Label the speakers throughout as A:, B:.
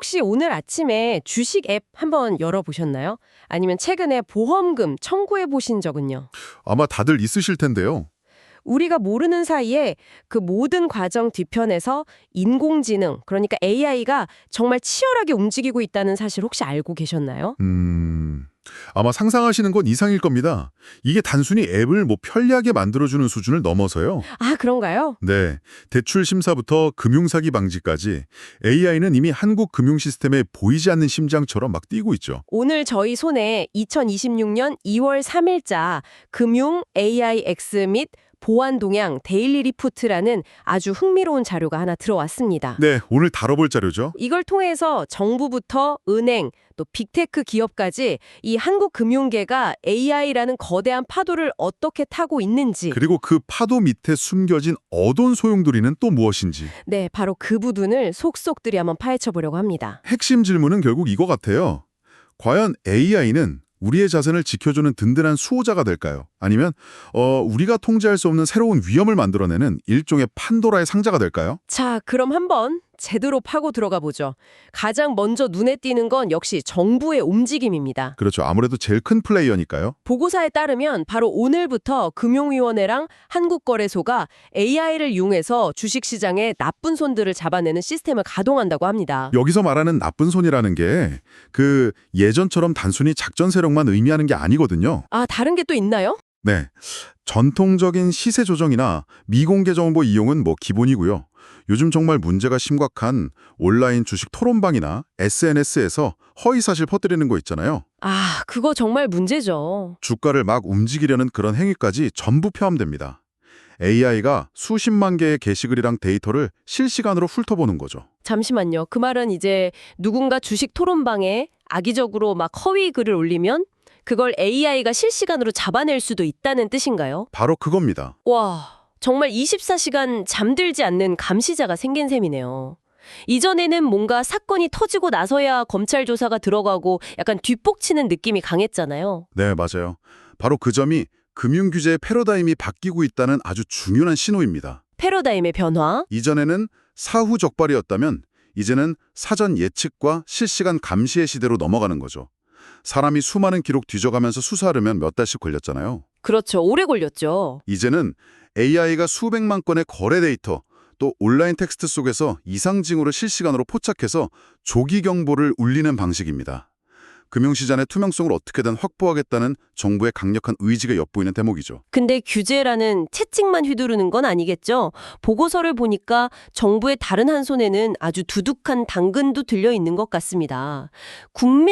A: 혹시 오늘 아침에 주식 앱 한번 열어보셨나요? 아니면 최근에 보험금 청구해 보신 적은요?
B: 아마 다들 있으실 텐데요.
A: 우리가 모르는 사이에 그 모든 과정 뒤편에서 인공지능, 그러니까 AI가 정말 치열하게 움직이고 있다는 사실 혹시 알고 계셨나요?
B: 아마 상상하시는 건 이상일 겁니다. 이게 단순히 앱을 편리하게 만들어주는 수준을 넘어서요.
A: 아, 그런가요?
B: 네, 대출 심사부터 금융사기 방지까지 AI는 이미 한국 금융 시스템에 보이지 않는 심장처럼 막 뛰고 있죠.
A: 오늘 저희 손에 2026년 2월 3일자 금융 AIX 및 보안 동향 데일리 리포트라는 아주 흥미로운 자료가 하나 들어왔습니다.
B: 네, 오늘 다뤄볼 자료죠.
A: 이걸 통해서 정부부터 은행, 또 빅테크 기업까지 이 한국 금융계가 AI라는 거대한 파도를 어떻게 타고 있는지,
B: 그리고 그 파도 밑에 숨겨진 어두운 소용돌이는 또 무엇인지.
A: 네, 바로 그 부분을 속속들이 한번 파헤쳐 보려고 합니다.
B: 핵심 질문은 결국 이거 같아요. 과연 AI는 우리의 자산을 지켜주는 든든한 수호자가 될까요? 아니면 우리가 통제할 수 없는 새로운 위험을 만들어내는 일종의 판도라의 상자가 될까요?
A: 자, 그럼 한번 제대로 파고 들어가 보죠. 가장 먼저 눈에 띄는 건 역시 정부의 움직임입니다.
B: 그렇죠. 아무래도 제일 큰 플레이어니까요.
A: 보고서에 따르면 바로 오늘부터 금융위원회랑 한국거래소가 AI를 이용해서 주식시장에 나쁜 손들을 잡아내는 시스템을 가동한다고 합니다.
B: 여기서 말하는 나쁜 손이라는 게 예전처럼 단순히 작전 세력만 의미하는 게 아니거든요.
A: 아, 다른 게 또 있나요?
B: 네. 전통적인 시세 조정이나 미공개 정보 이용은 기본이고요. 요즘 정말 문제가 심각한 온라인 주식 토론방이나 SNS에서 허위사실 퍼뜨리는 거 있잖아요.
A: 아, 그거 정말 문제죠.
B: 주가를 막 움직이려는 그런 행위까지 전부 포함됩니다. AI가 수십만 개의 게시글이랑 데이터를 실시간으로 훑어보는 거죠.
A: 잠시만요. 그 말은 이제 누군가 주식 토론방에 악의적으로 막 허위 글을 올리면 그걸 AI가 실시간으로 잡아낼 수도 있다는 뜻인가요?
B: 바로 그겁니다.
A: 와, 정말 24시간 잠들지 않는 감시자가 생긴 셈이네요. 이전에는 뭔가 사건이 터지고 나서야 검찰 조사가 들어가고 약간 뒷북치는 느낌이 강했잖아요.
B: 네, 맞아요. 바로 그 점이 금융규제의 패러다임이 바뀌고 있다는 아주 중요한 신호입니다.
A: 패러다임의 변화?
B: 이전에는 사후 적발이었다면 이제는 사전 예측과 실시간 감시의 시대로 넘어가는 거죠. 사람이 수많은 기록 뒤져가면서 수사하려면 몇 달씩 걸렸잖아요.
A: 그렇죠. 오래 걸렸죠.
B: 이제는 AI가 수백만 건의 거래 데이터, 또 온라인 텍스트 속에서 이상 징후를 실시간으로 포착해서 조기 경보를 울리는 방식입니다. 금융시장의 투명성을 어떻게든 확보하겠다는 정부의 강력한 의지가 엿보이는 대목이죠.
A: 근데 규제라는 채찍만 휘두르는 건 아니겠죠? 보고서를 보니까 정부의 다른 한 손에는 아주 두둑한 당근도 들려 있는 것 같습니다.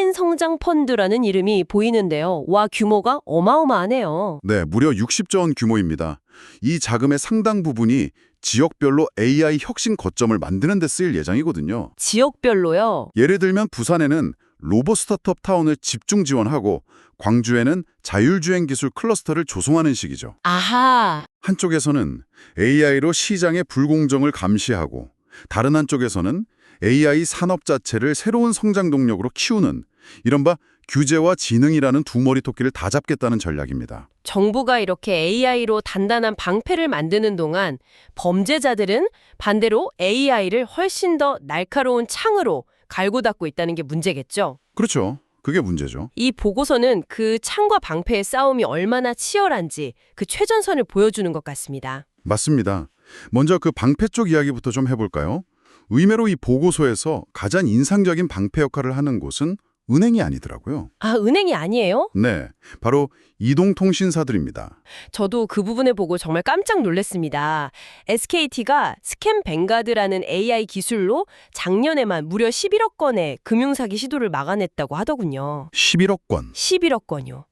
A: 국민성장펀드라는 이름이 보이는데요. 와, 규모가 어마어마하네요.
B: 네, 무려 60조 원 규모입니다. 이 자금의 상당 부분이 지역별로 AI 혁신 거점을 만드는 데 쓰일 예정이거든요.
A: 지역별로요?
B: 예를 들면 부산에는 로봇 스타트업 타운을 집중 지원하고 광주에는 자율주행 기술 클러스터를 조성하는 식이죠.
A: 아하.
B: 한쪽에서는 AI로 시장의 불공정을 감시하고 다른 한쪽에서는 AI 산업 자체를 새로운 성장 동력으로 키우는 이른바 규제와 지능이라는 두 머리 토끼를 다 잡겠다는 전략입니다.
A: 정부가 이렇게 AI로 단단한 방패를 만드는 동안 범죄자들은 반대로 AI를 훨씬 더 날카로운 창으로 갈고 닦고 있다는 게 문제겠죠.
B: 그렇죠. 그게 문제죠.
A: 이 보고서는 그 창과 방패의 싸움이 얼마나 치열한지 그 최전선을 보여주는 것 같습니다.
B: 맞습니다. 먼저 그 방패 쪽 이야기부터 좀 해볼까요? 의외로 이 보고서에서 가장 인상적인 방패 역할을 하는 곳은 은행이 아니더라고요.
A: 아, 은행이 아니에요?
B: 네, 바로 이동통신사들입니다.
A: 저도 그 부분을 보고 정말 깜짝 놀랐습니다. SKT가 스캠 뱅가드라는 AI 기술로 작년에만 무려 11억 건의 금융사기 시도를 막아냈다고 하더군요.
B: 11억 건.
A: 11억 건요.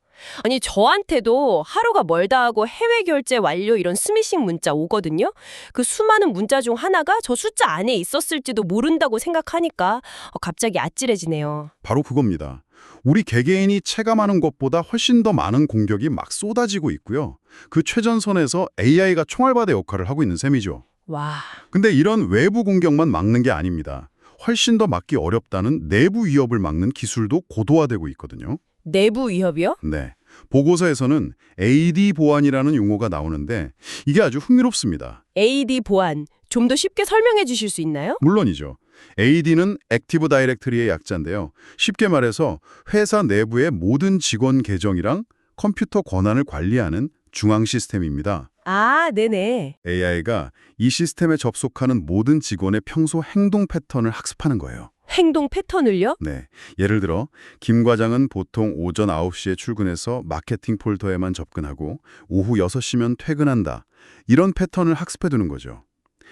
A: 아니, 저한테도 하루가 멀다 하고 해외 결제 완료 이런 스미싱 문자 오거든요. 그 수많은 문자 중 하나가 저 숫자 안에 있었을지도 모른다고 생각하니까 갑자기 아찔해지네요.
B: 바로 그겁니다. 우리 개개인이 체감하는 것보다 훨씬 더 많은 공격이 막 쏟아지고 있고요. 그 최전선에서 AI가 총알바대 역할을 하고 있는 셈이죠.
A: 와.
B: 근데 이런 외부 공격만 막는 게 아닙니다. 훨씬 더 막기 어렵다는 내부 위협을 막는 기술도 고도화되고 있거든요.
A: 내부 위협이요?
B: 네. 보고서에서는 AD 보안이라는 용어가 나오는데 이게 아주 흥미롭습니다.
A: AD 보안. 좀 더 쉽게 설명해 주실 수 있나요?
B: 물론이죠. AD는 액티브 다이렉터리의 약자인데요. 쉽게 말해서 회사 내부의 모든 직원 계정이랑 컴퓨터 권한을 관리하는 중앙 시스템입니다.
A: 아, 네네.
B: AI가 이 시스템에 접속하는 모든 직원의 평소 행동 패턴을 학습하는 거예요.
A: 행동 패턴을요?
B: 네. 예를 들어 김 과장은 보통 오전 9시에 출근해서 마케팅 폴더에만 접근하고 오후 6시면 퇴근한다. 이런 패턴을 학습해 두는 거죠.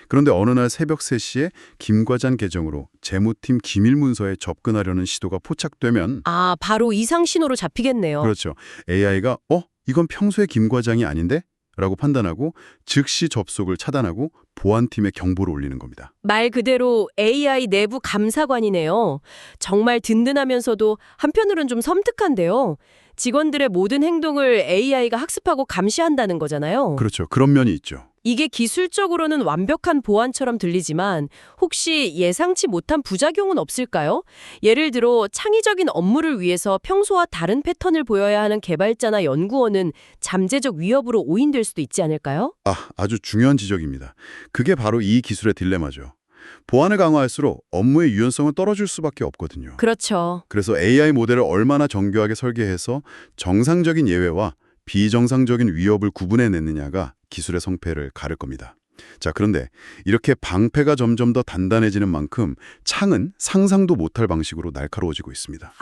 B: 그런데 어느 날 새벽 3시에 김 과장 계정으로 재무팀 기밀 문서에 접근하려는 시도가 포착되면
A: 아, 바로 이상 신호로 잡히겠네요.
B: 그렇죠. AI가 이건 평소에 김 과장이 아닌데? 라고 판단하고 즉시 접속을 차단하고 보안팀에 경보를 올리는 겁니다.
A: 말 그대로 AI 내부 감사관이네요. 정말 든든하면서도 한편으론 좀 섬뜩한데요. 직원들의 모든 행동을 AI가 학습하고 감시한다는 거잖아요.
B: 그렇죠. 그런 면이 있죠.
A: 이게 기술적으로는 완벽한 보안처럼 들리지만 혹시 예상치 못한 부작용은 없을까요? 예를 들어 창의적인 업무를 위해서 평소와 다른 패턴을 보여야 하는 개발자나 연구원은 잠재적 위협으로 오인될 수도 있지 않을까요?
B: 아주 중요한 지적입니다. 그게 바로 이 기술의 딜레마죠. 보안을 강화할수록 업무의 유연성은 떨어질 수밖에 없거든요.
A: 그렇죠.
B: 그래서 AI 모델을 얼마나 정교하게 설계해서 정상적인 예외와 비정상적인 위협을 구분해내느냐가 기술의 성패를 가를 겁니다. 자, 그런데 이렇게 방패가 점점 더 단단해지는 만큼 창은 상상도 못할 방식으로 날카로워지고 있습니다.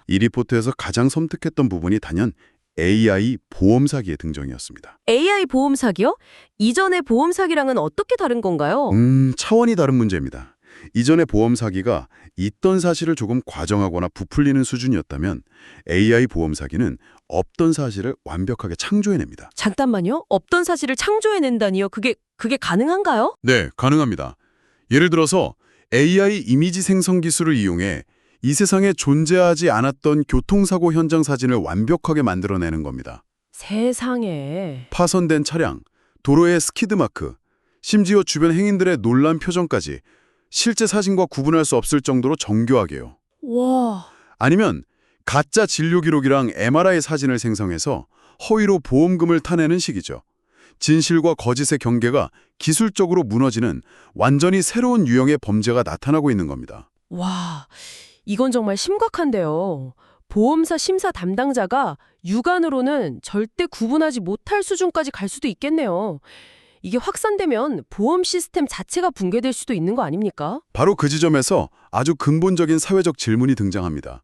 B: 이 리포트에서 가장 섬뜩했던 부분이 단연 AI 보험 사기의 등장이었습니다.
A: AI 보험 사기요? 이전의 보험 사기랑은 어떻게 다른 건가요?
B: 차원이 다른 문제입니다. 이전의 보험 사기가 있던 사실을 조금 과정하거나 부풀리는 수준이었다면 AI 보험 사기는 없던 사실을 완벽하게 창조해냅니다.
A: 잠깐만요. 없던 사실을 창조해낸다니요? 그게 가능한가요?
B: 네, 가능합니다. 예를 들어서 AI 이미지 생성 기술을 이용해 이 세상에 존재하지 않았던 교통사고 현장 사진을 완벽하게 만들어내는 겁니다.
A: 세상에.
B: 파손된 차량, 도로의 스키드마크, 심지어 주변 행인들의 놀란 표정까지 실제 사진과 구분할 수 없을 정도로 정교하게요.
A: 와.
B: 아니면 가짜 진료 기록이랑 MRI 사진을 생성해서 허위로 보험금을 타내는 식이죠. 진실과 거짓의 경계가 기술적으로 무너지는 완전히 새로운 유형의 범죄가 나타나고 있는 겁니다.
A: 와. 이건 정말 심각한데요. 보험사 심사 담당자가 육안으로는 절대 구분하지 못할 수준까지 갈 수도 있겠네요. 이게 확산되면 보험 시스템 자체가 붕괴될 수도 있는 거 아닙니까?
B: 바로 그 지점에서 아주 근본적인 사회적 질문이 등장합니다.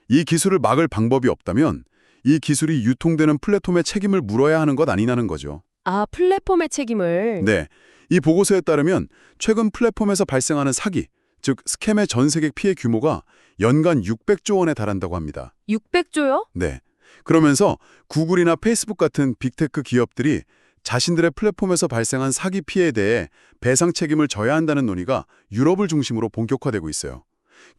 B: 이 기술을 막을 방법이 없다면 이 기술이 유통되는 플랫폼의 책임을 물어야 하는 것 아니냐는 거죠.
A: 아, 플랫폼의 책임을.
B: 네, 이 보고서에 따르면 최근 플랫폼에서 발생하는 사기, 즉 스캠의 전 세계 피해 규모가 연간 600조 원에 달한다고 합니다.
A: 600조요?
B: 네. 그러면서 구글이나 페이스북 같은 빅테크 기업들이 자신들의 플랫폼에서 발생한 사기 피해에 대해 배상 책임을 져야 한다는 논의가 유럽을 중심으로 본격화되고 있어요.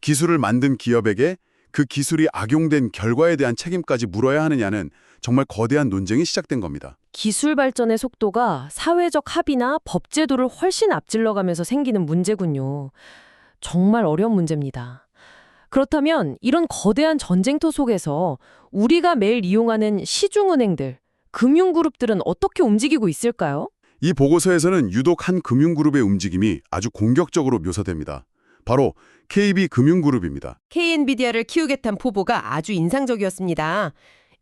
B: 기술을 만든 기업에게 그 기술이 악용된 결과에 대한 책임까지 물어야 하느냐는 정말 거대한 논쟁이 시작된 겁니다.
A: 기술 발전의 속도가 사회적 합의나 법 제도를 훨씬 앞질러가면서 생기는 문제군요. 정말 어려운 문제입니다. 그렇다면 이런 거대한 전쟁터 속에서 우리가 매일 이용하는 시중은행들, 금융그룹들은 어떻게 움직이고 있을까요?
B: 이 보고서에서는 유독 한 금융그룹의 움직임이 아주 공격적으로 묘사됩니다. 바로 KB금융그룹입니다.
A: K엔비디아를 키우겠다는 포부가 아주 인상적이었습니다.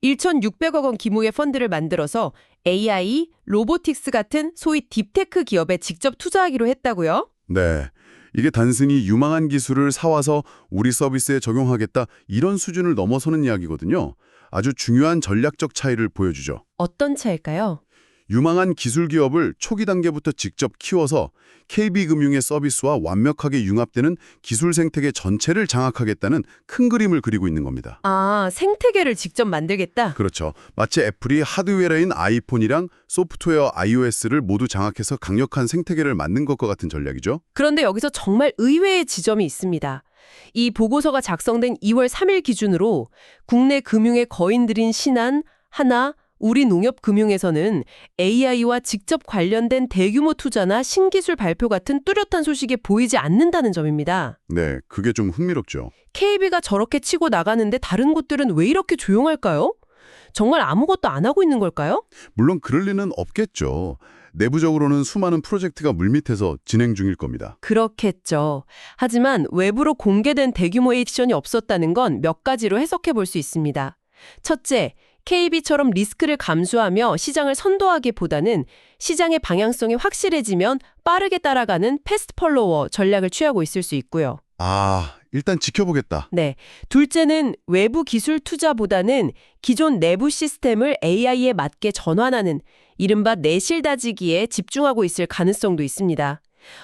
A: 1,600억 원 규모의 펀드를 만들어서 AI, 로보틱스 같은 소위 딥테크 기업에 직접 투자하기로 했다고요?
B: 네. 이게 단순히 유망한 기술을 사와서 우리 서비스에 적용하겠다 이런 수준을 넘어서는 이야기거든요. 아주 중요한 전략적 차이를 보여주죠.
A: 어떤 차일까요?
B: 유망한 기술 기업을 초기 단계부터 직접 키워서 KB금융의 서비스와 완벽하게 융합되는 기술 생태계 전체를 장악하겠다는 큰 그림을 그리고 있는 겁니다.
A: 아, 생태계를 직접 만들겠다?
B: 그렇죠. 마치 애플이 하드웨어인 아이폰이랑 소프트웨어 iOS를 모두 장악해서 강력한 생태계를 만든 것과 같은 전략이죠.
A: 그런데 여기서 정말 의외의 지점이 있습니다. 이 보고서가 작성된 2월 3일 기준으로 국내 금융의 거인들인 신한, 하나, 우리농협금융에서는 AI와 직접 관련된 대규모 투자나 신기술 발표 같은 뚜렷한 소식이 보이지 않는다는 점입니다.
B: 네, 그게 좀 흥미롭죠.
A: KB가 저렇게 치고 나가는데 다른 곳들은 왜 이렇게 조용할까요? 정말 아무것도 안 하고 있는 걸까요?
B: 물론 그럴 리는 없겠죠. 내부적으로는 수많은 프로젝트가 물밑에서 진행 중일 겁니다.
A: 그렇겠죠. 하지만 외부로 공개된 대규모의 액션이 없었다는 건 몇 가지로 해석해 볼 수 있습니다. 첫째, KB처럼 리스크를 감수하며 시장을 선도하기보다는 시장의 방향성이 확실해지면 빠르게 따라가는 패스트 폴로워 전략을 취하고 있을 수 있고요.
B: 일단 지켜보겠다.
A: 네. 둘째는 외부 기술 투자보다는 기존 내부 시스템을 AI에 맞게 전환하는 이른바 내실 다지기에 집중하고 있을 가능성도 있습니다.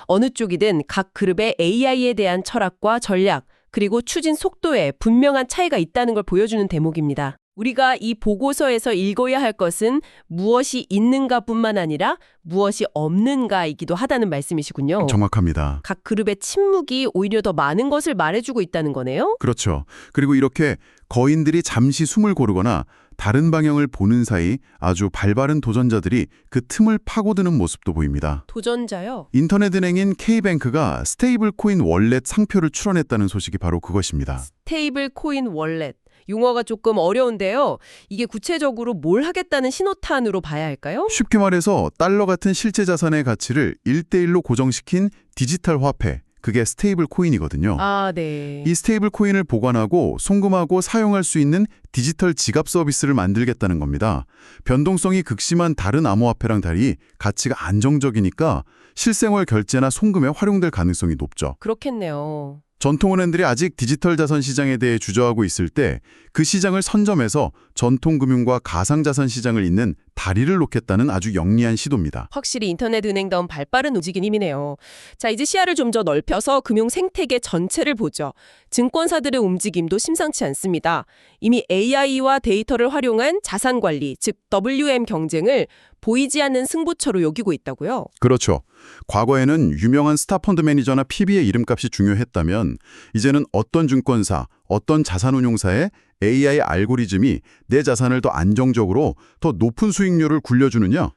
A: 어느 쪽이든 각 그룹의 AI에 대한 철학과 전략, 그리고 추진 속도에 분명한 차이가 있다는 걸 보여주는 대목입니다. 우리가 이 보고서에서 읽어야 할 것은 무엇이 있는가뿐만 아니라 무엇이 없는가이기도 하다는 말씀이시군요.
B: 정확합니다.
A: 각 그룹의 침묵이 오히려 더 많은 것을 말해주고 있다는 거네요?
B: 그렇죠. 그리고 이렇게 거인들이 잠시 숨을 고르거나 다른 방향을 보는 사이 아주 발빠른 도전자들이 그 틈을 파고드는 모습도 보입니다.
A: 도전자요?
B: 인터넷 은행인 K뱅크가 스테이블 코인 월렛 상표를 출원했다는 소식이 바로 그것입니다.
A: 스테이블 코인 월렛. 용어가 조금 어려운데요. 이게 구체적으로 뭘 하겠다는 신호탄으로 봐야 할까요?
B: 쉽게 말해서 달러 같은 실제 자산의 가치를 1대1로 고정시킨 디지털 화폐, 그게 스테이블 코인이거든요.
A: 네.
B: 이 스테이블 코인을 보관하고 송금하고 사용할 수 있는 디지털 지갑 서비스를 만들겠다는 겁니다. 변동성이 극심한 다른 암호화폐랑 달리 가치가 안정적이니까 실생활 결제나 송금에 활용될 가능성이 높죠.
A: 그렇겠네요.
B: 전통은행들이 아직 디지털 자산 시장에 대해 주저하고 있을 때 그 시장을 선점해서 전통금융과 가상자산 시장을 잇는 다리를 놓겠다는 아주 영리한 시도입니다.
A: 확실히 인터넷 은행다운 발빠른 움직임이네요. 자, 이제 시야를 좀 더 넓혀서 금융 생태계 전체를 보죠. 증권사들의 움직임도 심상치 않습니다. 이미 AI와 데이터를 활용한 자산 관리, 즉 WM 경쟁을 보이지 않는 승부처로 여기고 있다고요?
B: 그렇죠. 과거에는 유명한 스타펀드 매니저나 PB의 이름값이 중요했다면 이제는 어떤 증권사, 어떤 자산운용사의 AI 알고리즘이 내 자산을 더 안정적으로 더 높은 수익률을 굴려주느냐?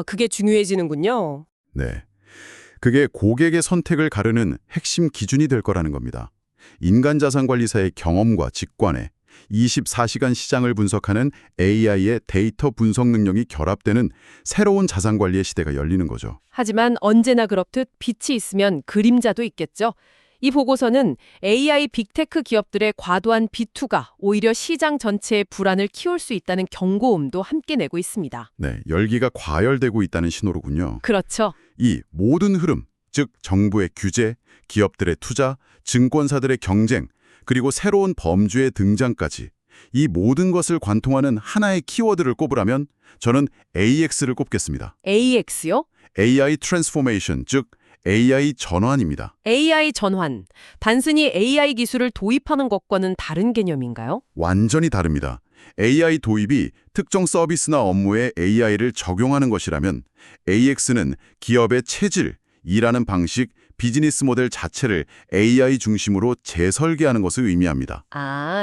A: 그게 중요해지는군요.
B: 네. 그게 고객의 선택을 가르는 핵심 기준이 될 거라는 겁니다. 인간 자산관리사의 경험과 직관에 24시간 시장을 분석하는 AI의 데이터 분석 능력이 결합되는 새로운 자산관리의 시대가 열리는 거죠.
A: 하지만 언제나 그렇듯 빛이 있으면 그림자도 있겠죠. 이 보고서는 AI 빅테크 기업들의 과도한 비투가 오히려 시장 전체의 불안을 키울 수 있다는 경고음도 함께 내고 있습니다.
B: 네, 열기가 과열되고 있다는 신호로군요.
A: 그렇죠.
B: 이 모든 흐름, 즉 정부의 규제, 기업들의 투자, 증권사들의 경쟁, 그리고 새로운 범주의 등장까지 이 모든 것을 관통하는 하나의 키워드를 꼽으라면 저는 AX를 꼽겠습니다.
A: AX요?
B: AI 트랜스포메이션, 즉 AI 전환입니다.
A: AI 전환. 단순히 AI 기술을 도입하는 것과는 다른 개념인가요?
B: 완전히 다릅니다. AI 도입이 특정 서비스나 업무에 AI를 적용하는 것이라면 AX는 기업의 체질, 일하는 방식, 비즈니스 모델 자체를 AI 중심으로 재설계하는 것을 의미합니다.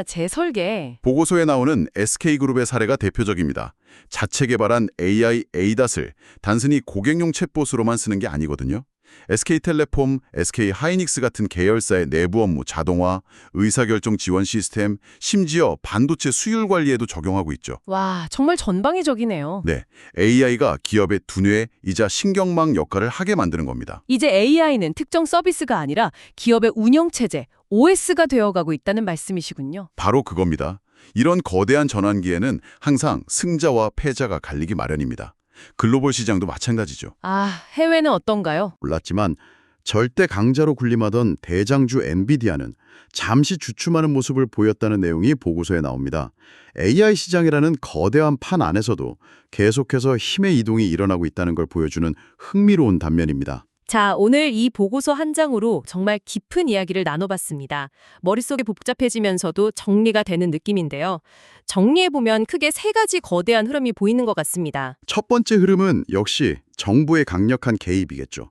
A: 재설계.
B: 보고서에 나오는 SK그룹의 사례가 대표적입니다. 자체 개발한 AI ADAS을 단순히 고객용 챗봇으로만 쓰는 게 아니거든요. SK텔레콤, SK하이닉스 같은 계열사의 내부 업무 자동화, 의사결정 지원 시스템, 심지어 반도체 수율 관리에도 적용하고 있죠.
A: 와, 정말 전방위적이네요.
B: 네, AI가 기업의 두뇌이자 신경망 역할을 하게 만드는 겁니다.
A: 이제 AI는 특정 서비스가 아니라 기업의 운영체제, OS가 되어가고 있다는 말씀이시군요.
B: 바로 그겁니다. 이런 거대한 전환기에는 항상 승자와 패자가 갈리기 마련입니다. 글로벌 시장도 마찬가지죠.
A: 해외는 어떤가요?
C: 몰랐지만 절대 강자로 군림하던 대장주 엔비디아는 잠시 주춤하는 모습을 보였다는 내용이 보고서에 나옵니다. AI 시장이라는 거대한 판 안에서도 계속해서 힘의 이동이 일어나고 있다는 걸 보여주는 흥미로운 단면입니다.
A: 자, 오늘 이 보고서 한 장으로 정말 깊은 이야기를 나눠봤습니다. 머릿속이 복잡해지면서도 정리가 되는 느낌인데요. 정리해보면 크게 세 가지 거대한 흐름이 보이는 것 같습니다.
C: 첫 번째 흐름은 역시 정부의 강력한 개입이겠죠.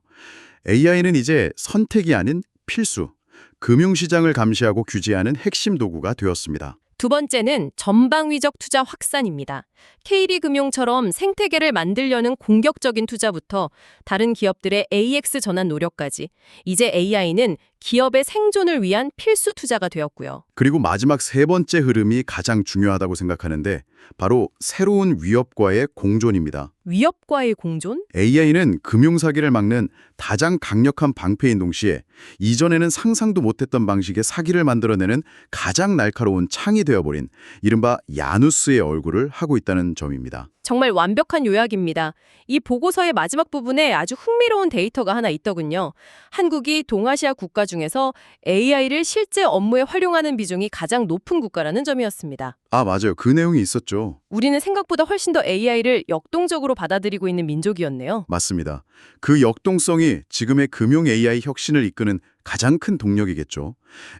C: AI는 이제 선택이 아닌 필수, 금융시장을 감시하고 규제하는 핵심 도구가 되었습니다.
A: 두 번째는 전방위적 투자 확산입니다. K리금융처럼 생태계를 만들려는 공격적인 투자부터 다른 기업들의 AX 전환 노력까지 이제 AI는 기업의 생존을 위한 필수 투자가 되었고요.
C: 그리고 마지막 세 번째 흐름이 가장 중요하다고 생각하는데 바로 새로운 위협과의 공존입니다.
A: 위협과의 공존?
C: AI는 금융사기를 막는 가장 강력한 방패인 동시에 이전에는 상상도 못했던 방식의 사기를 만들어내는 가장 날카로운 창이 되어버린 이른바 야누스의 얼굴을 하고 있다는 점입니다.
A: 정말 완벽한 요약입니다. 이 보고서의 마지막 부분에 아주 흥미로운 데이터가 하나 있더군요. 한국이 동아시아 국가 중에서 AI를 실제 업무에 활용하는 비중이 가장 높은 국가라는 점이었습니다.
C: 아, 맞아요. 그 내용이 있었죠.
A: 우리는 생각보다 훨씬 더 AI를 역동적으로 받아들이고 있는 민족이었네요.
C: 맞습니다. 그 역동성이 지금의 금융 AI 혁신을 이끄는 가장 큰 동력이겠죠.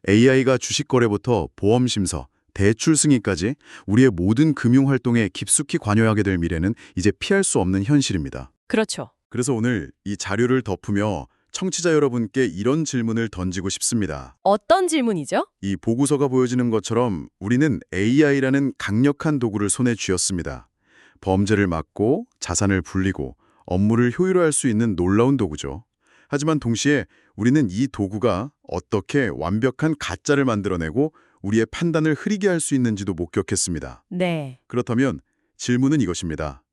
C: AI가 주식 거래부터 보험 심사, 대출 승인까지 우리의 모든 금융 활동에 깊숙이 관여하게 될 미래는 이제 피할 수 없는 현실입니다.
A: 그렇죠.
C: 그래서 오늘 이 자료를 덮으며 청취자 여러분께 이런 질문을 던지고 싶습니다.
A: 어떤 질문이죠?
C: 이 보고서가 보여지는 것처럼 우리는 AI라는 강력한 도구를 손에 쥐었습니다. 범죄를 막고 자산을 불리고 업무를 효율화할 수 있는 놀라운 도구죠. 하지만 동시에 우리는 이 도구가 어떻게 완벽한 가짜를 만들어내고 우리의 판단을 흐리게 할 수 있는지도 목격했습니다.
A: 네.
C: 그렇다면 질문은 이것입니다.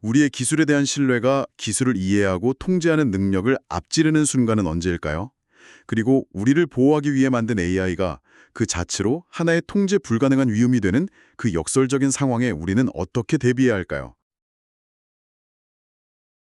C: 우리의 기술에 대한 신뢰가 기술을 이해하고 통제하는 능력을 앞지르는 순간은 언제일까요? 그리고 우리를 보호하기 위해 만든 AI가 그 자체로 하나의 통제 불가능한 위험이 되는 그 역설적인 상황에 우리는 어떻게 대비해야 할까요?